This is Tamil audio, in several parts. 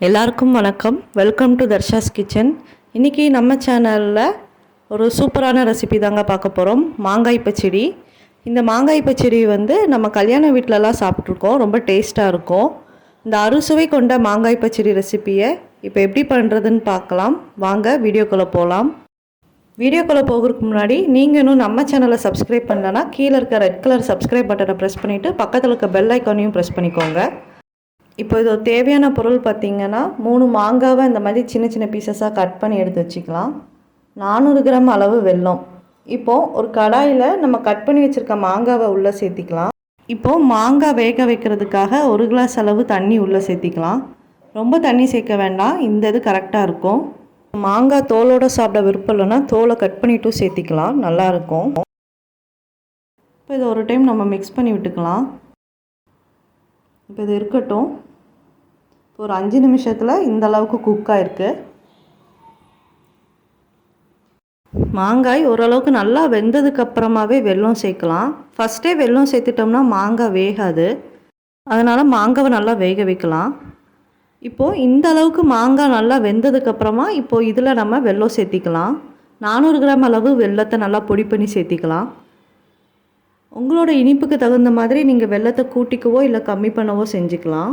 எல்லாருக்கும் வணக்கம். Welcome to Darsha's kitchen. இன்றைக்கி நம்ம சேனலில் ஒரு சூப்பரான ரெசிபி தாங்க பார்க்க போகிறோம். மாங்காய் பச்சடி. இந்த மாங்காய் பச்சடி நம்ம கல்யாண வீட்டிலலாம் சாப்பிட்ருக்கோம். ரொம்ப டேஸ்ட்டாக இருக்கும். இந்த அறுசுவை கொண்ட மாங்காய் பச்சடி ரெசிப்பியை இப்போ எப்படி பண்ணுறதுன்னு பார்க்கலாம். வாங்க வீடியோக்குள்ளே போகலாம். வீடியோக்குள்ளே போகிறதுக்கு முன்னாடி நீங்கள் இன்னும் நம்ம சேனலை சப்ஸ்கிரைப் பண்ணலன்னா கீழே இருக்க ரெட் கலர் சப்ஸ்கிரைப் பட்டனை ப்ரெஸ் பண்ணிவிட்டு பக்கத்தில் இருக்க பெல் ஐக்கானையும் ப்ரெஸ் பண்ணிக்கோங்க. இப்போ இது தேவையான பொருள் பார்த்திங்கன்னா 3 மாங்காவை இந்த மாதிரி சின்ன சின்ன பீசஸாக கட் பண்ணி எடுத்து வச்சுக்கலாம். 400 கிராம் அளவு வெல்லம். இப்போது ஒரு கடாயில் நம்ம கட் பண்ணி வச்சுருக்க மாங்காவை உள்ளே சேர்த்திக்கலாம். இப்போது மாங்காய் வேக வைக்கிறதுக்காக 1 கிளாஸ் அளவு தண்ணி உள்ளே சேர்த்திக்கலாம். ரொம்ப தண்ணி சேர்க்க வேண்டாம், இந்த இது கரெக்டாக இருக்கும். மாங்காய் தோலோடு சாப்பிட விருப்பம் இல்லைன்னா தோலை கட் பண்ணிட்டும் சேர்த்திக்கலாம், நல்லாயிருக்கும். இப்போ இதை ஒரு டைம் நம்ம மிக்ஸ் பண்ணி விட்டுக்கலாம். இப்போ இது இருக்கட்டும். இப்போ ஒரு 5 நிமிஷத்தில் இந்த அளவுக்கு குக் ஆகிருக்கு. மாங்காய் ஓரளவுக்கு நல்லா வெந்ததுக்கப்புறமாவே வெல்லம் சேர்க்கலாம். ஃபஸ்ட்டே வெல்லம் சேர்த்துட்டோம்னா மாங்காய் வேகாது, அதனால் மாங்காவை நல்லா வேக வைக்கலாம். இப்போது இந்த அளவுக்கு மாங்காய் நல்லா வெந்ததுக்கப்புறமா இப்போது இதில் நம்ம வெல்லம் சேர்த்திக்கலாம். 400 கிராம் அளவு வெல்லத்தை நல்லா பொடி பண்ணி சேர்த்திக்கலாம். உங்களோட இனிப்புக்கு தகுந்த மாதிரி நீங்கள் வெல்லத்தை கூட்டிக்கவோ இல்லை கம்மி பண்ணவோ செஞ்சுக்கலாம்.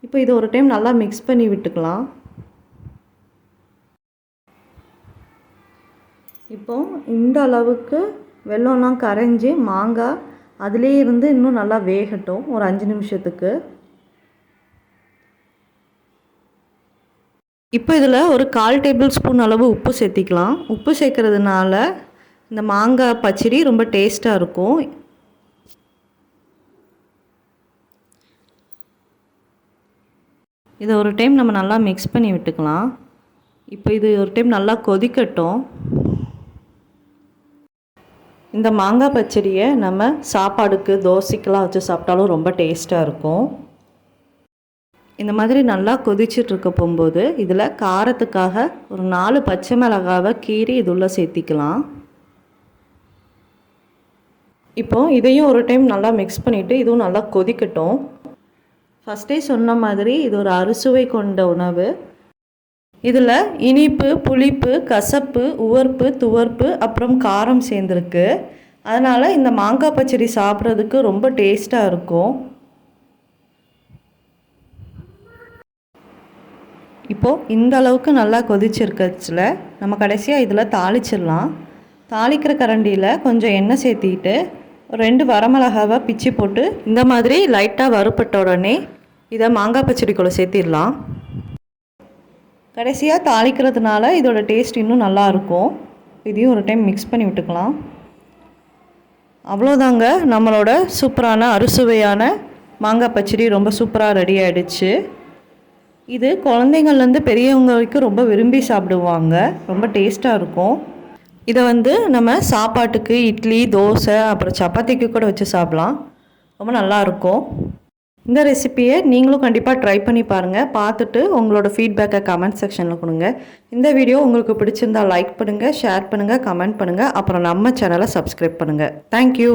இப்போ இதை ஒரு டைம் நல்லா மிக்ஸ் பண்ணி விட்டுக்கலாம். இப்போது இந்த அளவுக்கு வெல்லம்லாம் கரைஞ்சி மாங்காய் அதிலே இருந்து இன்னும் நல்லா வேகட்டும் ஒரு 5 நிமிஷத்துக்கு. இப்போ இதில் ஒரு 1/4 டேபிள் ஸ்பூன் அளவு உப்பு சேர்த்திக்கலாம். உப்பு சேர்க்கறதுனால இந்த மாங்காய் பச்சடி ரொம்ப டேஸ்ட்டாக இருக்கும். இதை ஒரு டைம் நம்ம நல்லா மிக்ஸ் பண்ணி விட்டுக்கலாம். இப்போ இது ஒரு டைம் நல்லா கொதிக்கட்டும். இந்த மாங்காய் பச்சடியை நம்ம சாப்பாடுக்கு தோசைக்கெலாம் வச்சு சாப்பிட்டாலும் ரொம்ப டேஸ்ட்டாக இருக்கும். இந்த மாதிரி நல்லா கொதிச்சிட்ருக்க போகும்போது இதில் காரத்துக்காக ஒரு 4 பச்சை மிளகாவை கீறி இதுள்ள சேர்த்திக்கலாம். இப்போது இதையும் ஒரு டைம் நல்லா மிக்ஸ் பண்ணிவிட்டு இதுவும் நல்லா கொதிக்கட்டும். ஃபஸ்ட்டே சொன்ன மாதிரி இது ஒரு அறுசுவை கொண்ட உணவு. இதில் இனிப்பு, புளிப்பு, கசப்பு, உவர்ப்பு, துவர்ப்பு அப்புறம் காரம் சேர்ந்துருக்கு. அதனால் இந்த மாங்காய் பச்சடி சாப்பிட்றதுக்கு ரொம்ப டேஸ்ட்டாக இருக்கும். இப்போது இந்த அளவுக்கு நல்லா கொதிச்சிருக்கச்சில் நம்ம கடைசியாக இதில் தாளிச்சிடலாம். தாளிக்கிற கரண்டியில் கொஞ்சம் எண்ணெய் சேர்த்திக்கிட்டு 2 வரமிளகாவை பிச்சு போட்டு இந்த மாதிரி லைட்டாக வறுப்பட்ட உடனே இதை மாங்காய் பச்சடிக்குள்ளே சேர்த்திடலாம். கடைசியாக தாளிக்கிறதுனால இதோட டேஸ்ட் இன்னும் நல்லாயிருக்கும். இதையும் ஒரு டைம் மிக்ஸ் பண்ணி விட்டுக்கலாம். அவ்வளோதாங்க, நம்மளோட சூப்பரான அறுசுவையான மாங்காய் பச்சடி ரொம்ப சூப்பராக ரெடி ஆகிடுச்சு. இது குழந்தைங்கள்லேருந்து பெரியவங்க வரைக்கும் ரொம்ப விரும்பி சாப்பிடுவாங்க. ரொம்ப டேஸ்ட்டாக இருக்கும். இதை நம்ம சாப்பாட்டுக்கு இட்லி, தோசை அப்புறம் சப்பாத்திக்கு கூட வச்சு சாப்பிட்லாம். ரொம்ப நல்லாயிருக்கும். இந்த ரெசிப்பியை நீங்களும் கண்டிப்பாக ட்ரை பண்ணி பாருங்கள். பார்த்துட்டு உங்களோட ஃபீட்பேக்கை கமெண்ட் செக்ஷனில் கொடுங்க. இந்த வீடியோ உங்களுக்கு பிடிச்சிருந்தால் லைக் பண்ணுங்கள், ஷேர் பண்ணுங்கள், கமெண்ட் பண்ணுங்கள். அப்புறம் நம்ம சேனலை சப்ஸ்கிரைப் பண்ணுங்கள். தேங்க்யூ.